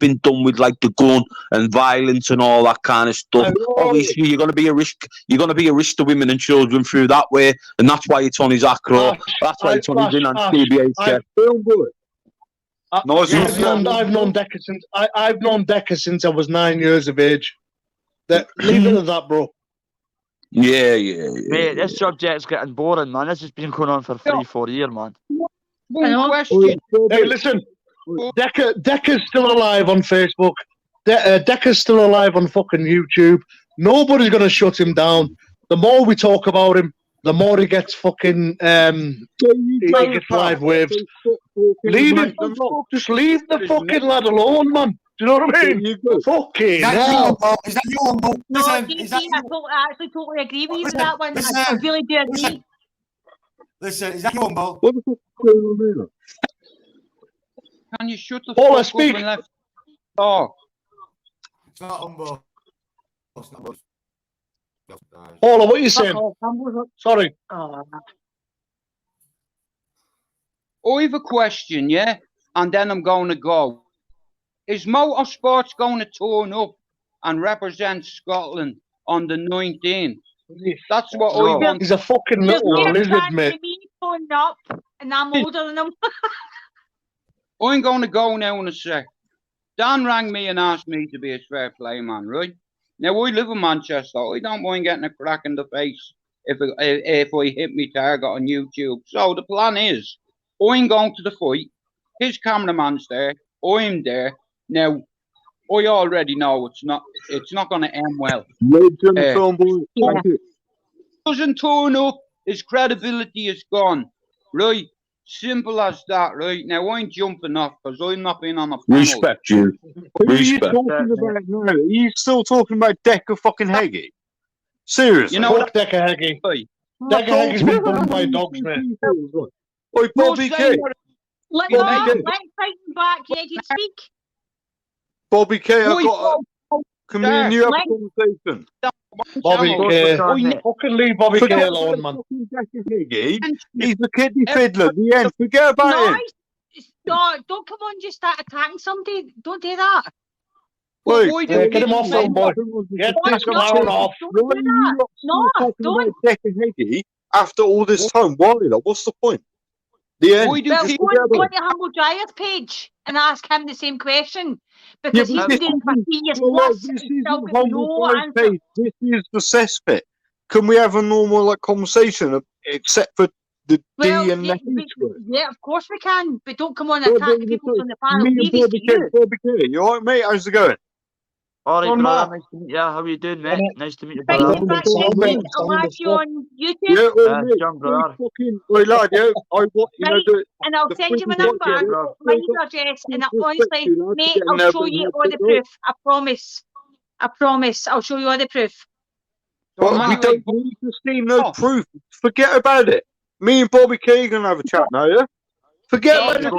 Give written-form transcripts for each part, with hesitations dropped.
been done with like the gun and violence and all that kind of stuff. Obviously, you're going to be a risk. You're going to be a risk to women and children through that way, and that's why it's on his acro. That's why it's on his in and CBH. I've known Decker since I was 9 years of age. Leave it at that, bro. Yeah. Mate, this subject's getting boring, man. This has been going on for 3-4 years, man. One question. Hey, listen. Decker's still alive on Facebook. Decker's still alive on fucking YouTube. Nobody's going to shut him down. The more we talk about him, the more he gets fucking he gets live waves. Leave him. Just leave the fucking lad alone, man. Do you know what I mean? Fucking hell. Is that your ball? No, I actually totally agree with you with that one. I really do agree. Listen, is that your ball? What the fuck is going on there? Can you shut the Paula, fuck speak. up and let talk? It's not on ball. It's not ball. Paula, what are you saying? Sorry. I have a question, yeah? And then I'm going to go. Is motorsports going to turn up and represent Scotland on the 19th? That's what I want. He's a fucking little lizard, mate. Me phoned up, and I'm older than him. I'm going to go now in a sec. Dan rang me and asked me to be a fair play man, right? Now, I live in Manchester. I don't mind getting a crack in the face if I hit me target on YouTube. So the plan is, I'm going to the fight. His cameraman's there. I'm there. Now, I already know it's not going to end well. Doesn't turn up, his credibility is gone. Right? Simple as that, right? Now, I'm jumping off because I'm not being on a panel. Respect you. Who are you talking about now? Are you still talking about Decker fucking Heggie? Seriously? You know Fuck Decker Heggie. Decker Heggie's been done by dogs, mate. Oi, Bobby K. Let's fight him back. Yeah, you speak. Bobby K, I've got can me and you have a conversation? Bobby K. Fucking leave Bobby K alone, man. He's the kiddie fiddler at the end. Forget about him. No, don't come on, just start attacking somebody. Don't do that. Wait, get him off, some boy. Get this clown off. No, don't. Decker Heggie after all this time. Why? What's the point? The end. Well, go to Humble Dryer's page and ask him the same question. Because he's been doing for 3 years plus. This is the cesspit. Can we have a normal conversation except for the D and the H? Yeah, of course we can. But don't come on and attack the people on the panel. Bobby K, you alright, mate? How's it going? All right, brother. Nice to meet you. How are you doing, mate? Nice to meet you, brother. I'll watch you on YouTube. John, brother. And I'll send you my number, my email address, and honestly, mate, I'll show you all the proof. I promise. I'll show you all the proof. Well, we don't need to see no proof. Forget about it. Me and Bobby K are going to have a chat now, yeah? Forget about it.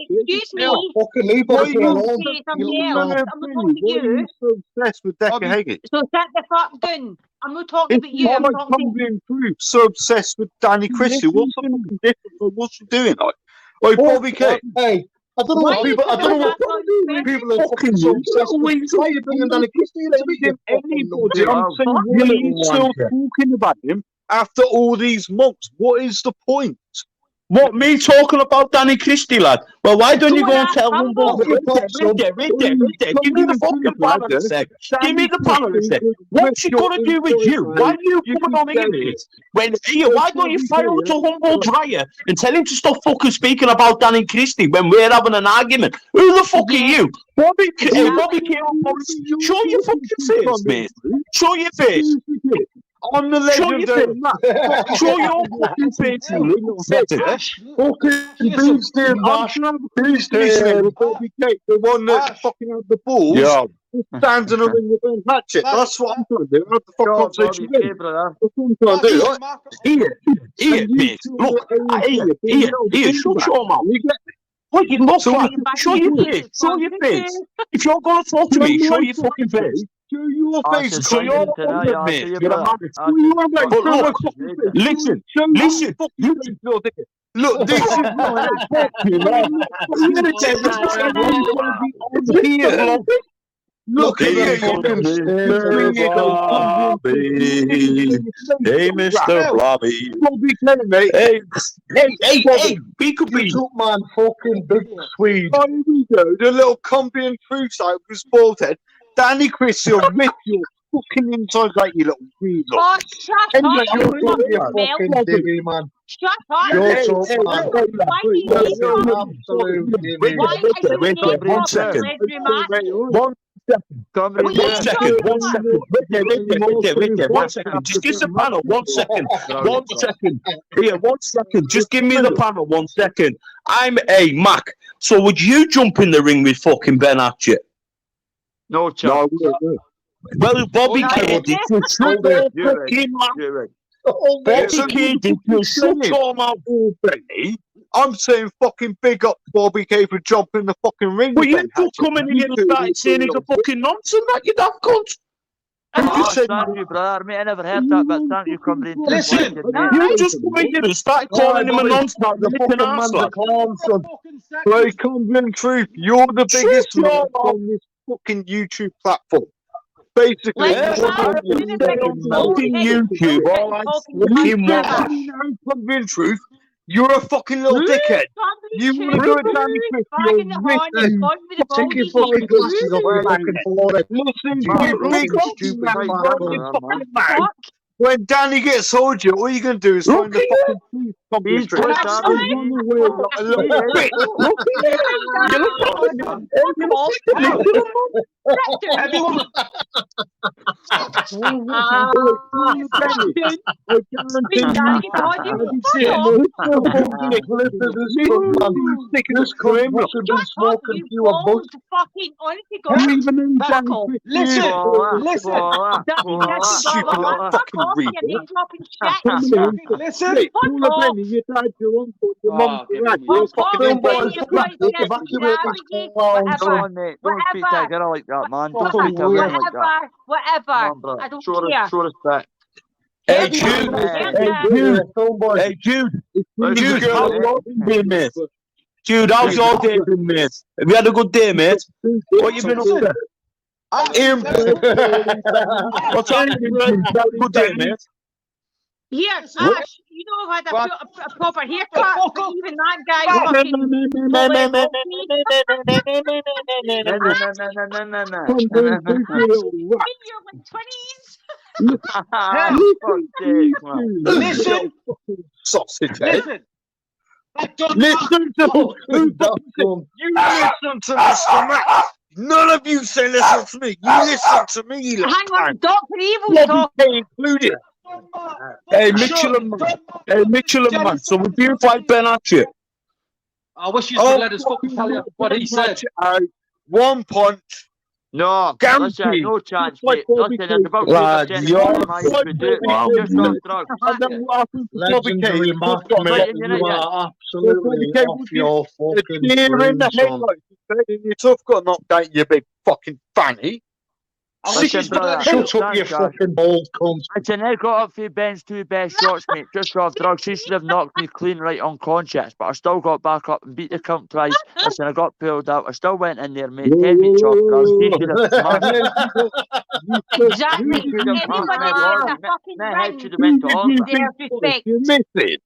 Excuse me. Fucking leave Bobby K alone. I'm not talking to you. So obsessed with Decker Heggie. So sit the fuck down. I'm not talking about you. I'm talking to you. So obsessed with Danny Christie. What's the fucking difference? What's he doing? Like, Bobby K. Hey, I don't know what people. I don't know what people are fucking so obsessed with. Why are you bringing Danny Christie into anybody? I'm saying you're still talking about him after all these months. What is the point? What, me talking about Danny Christie, lad? Well, why don't you go and tell him? Give me the fucking panel a sec. Give me the panel a sec. What's she going to do with you? Why are you coming on here? Why don't you fire to Humble Dryer and tell him to stop fucking speaking about Danny Christie when we're having an argument? Who the fuck are you? Bobby K. Show your fucking face, mate. Show your face. I'm the legend. Show your fucking face, you little the one that fucking had the balls. Yeah. Stands in a ring with a hatchet. That's what I'm trying to do. What the fuck conversation is? That's what I'm trying to do, right? Here, mate. Look, here, shut your mouth. What you look like? Show your face. Show your face. If you're going to talk to me, show your fucking face. Show your face. Show your fucking face. Listen. Look, this is not Look at here, the fucking Hey, Mr. Blobby. mate. Hey, we could be. YouTube man, fucking big Swede. Oh, here we go. The little Combian truth site was bald head. Danny Chris, you'll rip your fucking insides out, you little weasel. Oh, shut Anyway, up, you you're you fucking fucking melt. diggy, man. Shut up. Shut up, man. Why do you You're need an to? absolute diggy. Why are you Wait, name one second. Leslie Martin? One Comedy Will you One Bear. shut second, up? one second. Wait there. 1 second. Just give the panel 1 second. 1 second. Here, 1 second. Just give me the panel 1 second. I'm a Mac. So would you jump in the ring with fucking Ben Hatchett? No chance. Well, Bobby Oh, K no, did yeah. you shut You're your right. fucking mouth? You're right. Bobby K did you shut your mouth? Benny, I'm saying fucking big up Bobby K for jumping the fucking ring. Well, with you Ben just Hatchett. coming in You and do started this, saying he's a fucking nonsense that you daft cunt. Oh, said- thank you, brother. Mate, I never heard that, but thank you, Comedy. Listen, You just come in here and started calling him a nonsense that The you fucking can man's answer. a clown, son. Play Cumberland Truth, you're the biggest Shut man your on this fucking YouTube platform. Basically, Let's you're not the do the Fucking YouTube, all I fucking want. Cumberland Truth, you're a fucking little dickhead. You want to go at Danny Chris, Dragging you're the horn rich. and going with the Take your bogey. fucking glasses off your fucking forehead. Listen, You you big big stupid man, fat run cunt. your fucking mouth. When Danny gets hold you, all you're going to do is find the fucking truth. Cumberland He's Truth. put That's that right. in. Run away like a little bitch. everyone, This cunt must have been smoking fewer buds. Fucking honestly, God. Fuck off. listen, Voila, listen, voila, That's voila, stupid voila. Fuck off, you reader. name dropping shit. listen. Hey, Fuck Paula off. Benny, your dad, your uncle, your Oh, mum, give your dad, me you're a you. fucking Fuck imbecile. off, you guys, yes, Evacuate this navigate, clown, Come whatever. on, mate. Don't speak to a girl like that, man. Don't speak to a woman like that. Whatever. Come on, bro. I don't Show care. respect. Hey, Yeah, Jude. yeah, Hey, yeah. Jude. Homeboy. Hey, Jude. Let's Jude, go, how's mate. your day been, mate? Jude, how's your day been, mate? Have you had a good day, mate? What you been up to? What's on you been? Have a good day, mate. Here, Ash, you know I've had a proper haircut, but even that guy fucking No, no, no, no, no. you're like 20s. Fuck's sake, man. Listen, Sausage head. listen. I've done Listen to Fucking that cunt. you listen to Mr. Mac. None of you say listen to me. You listen to me, you Hang little on, Dr. Evil's Bobby talking. K included. Hey, Mitchell and Man. Hey, Mitchell and Man. So would you fight Ben Hatchett? I wish you would let us fucking tell you what he said. One punch. No, Guaranteed. listen, no chance, Just like mate. Bobby Listen, it's about Lad, to you're man, you should do it, mate. Just on drugs. And then what happened to Bobby K? Legendary Mac, Right, mate. you You know, yeah. are absolutely Bobby K, off your The fucking deer in brain, the son. headlights. Your tough got knocked out, you big fucking fanny. I wish Listen, you would let us. brother. Shut up, you Thanks, guys. fucking bald cunt. Listen, I got up for Ben's two best shots, mate, just off drugs. He should have knocked me clean right unconscious, but I still got back up and beat the cunt twice. Listen, I got pulled out. I still went in there, mate. 10 minutes off drugs. He should have Exactly. You should have Anybody knocked in the fucking my head ring should have went to all. deserves respect. You missed it.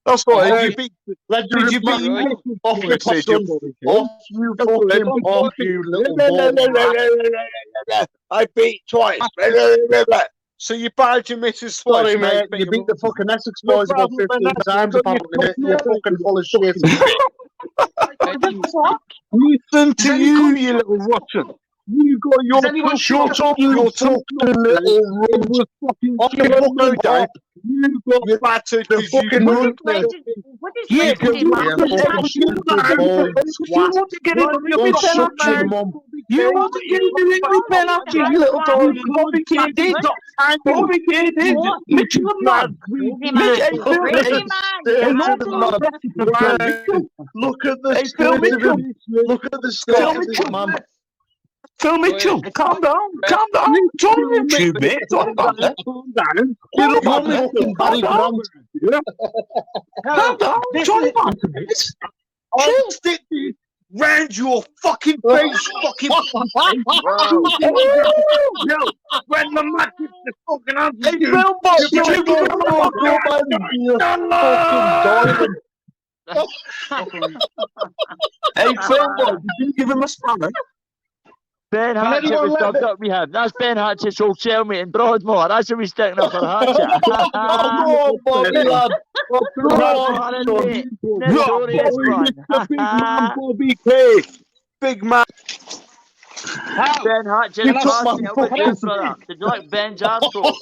That's right. You beat. Legendary Did you beat Mac, me? off your son. Off you fucking off, you little bald Mac. I beat twice. So you barred your missus twice. Sorry, mate. but You beat the fucking Essex boys about 15 times, apparently, mate. You're fucking full of shit. Listen to you little rotten. You got your Does anyone Shut up, you your fucking little runt. was fucking Off your fucking down. top. You got battered The because you fucking runt, mate. What is Yeah, Legendary You Mac? fucking stupid bald twat. want to get in the ring Go with Ben shut your Hatchett? mum. You want to get in the ring with Ben Hatchett, you little dog? Bobby K did. Bobby K did. Mitchell and Man. Crazy man. Crazy man. Look at the Hey, state Phil of him. Look at the state of this man. Phil Mitchell, calm down. Calm down. It's on YouTube, mate. It's on about that. Calm down. You're Calm not down. fucking Barry Grant. Calm down. It's on about this. I'll stick these round your fucking face, fucking when the match is the fucking answer. Hey, Phil, boss, you give him Hey, Phil, boss, did you give him a spanner? Ben Can Hatchett anyone was let dubbed up we have. That's Ben Hatchett's old cellmate in Broadmoor. That's who we're sticking up for Hatchet. Oh, Bobby, lad. Notorious one. Big man, Bobby K. Big man. Ben Hatchett, You took pass my me. How about you, fucking- brother? Did you like Ben's arsehole?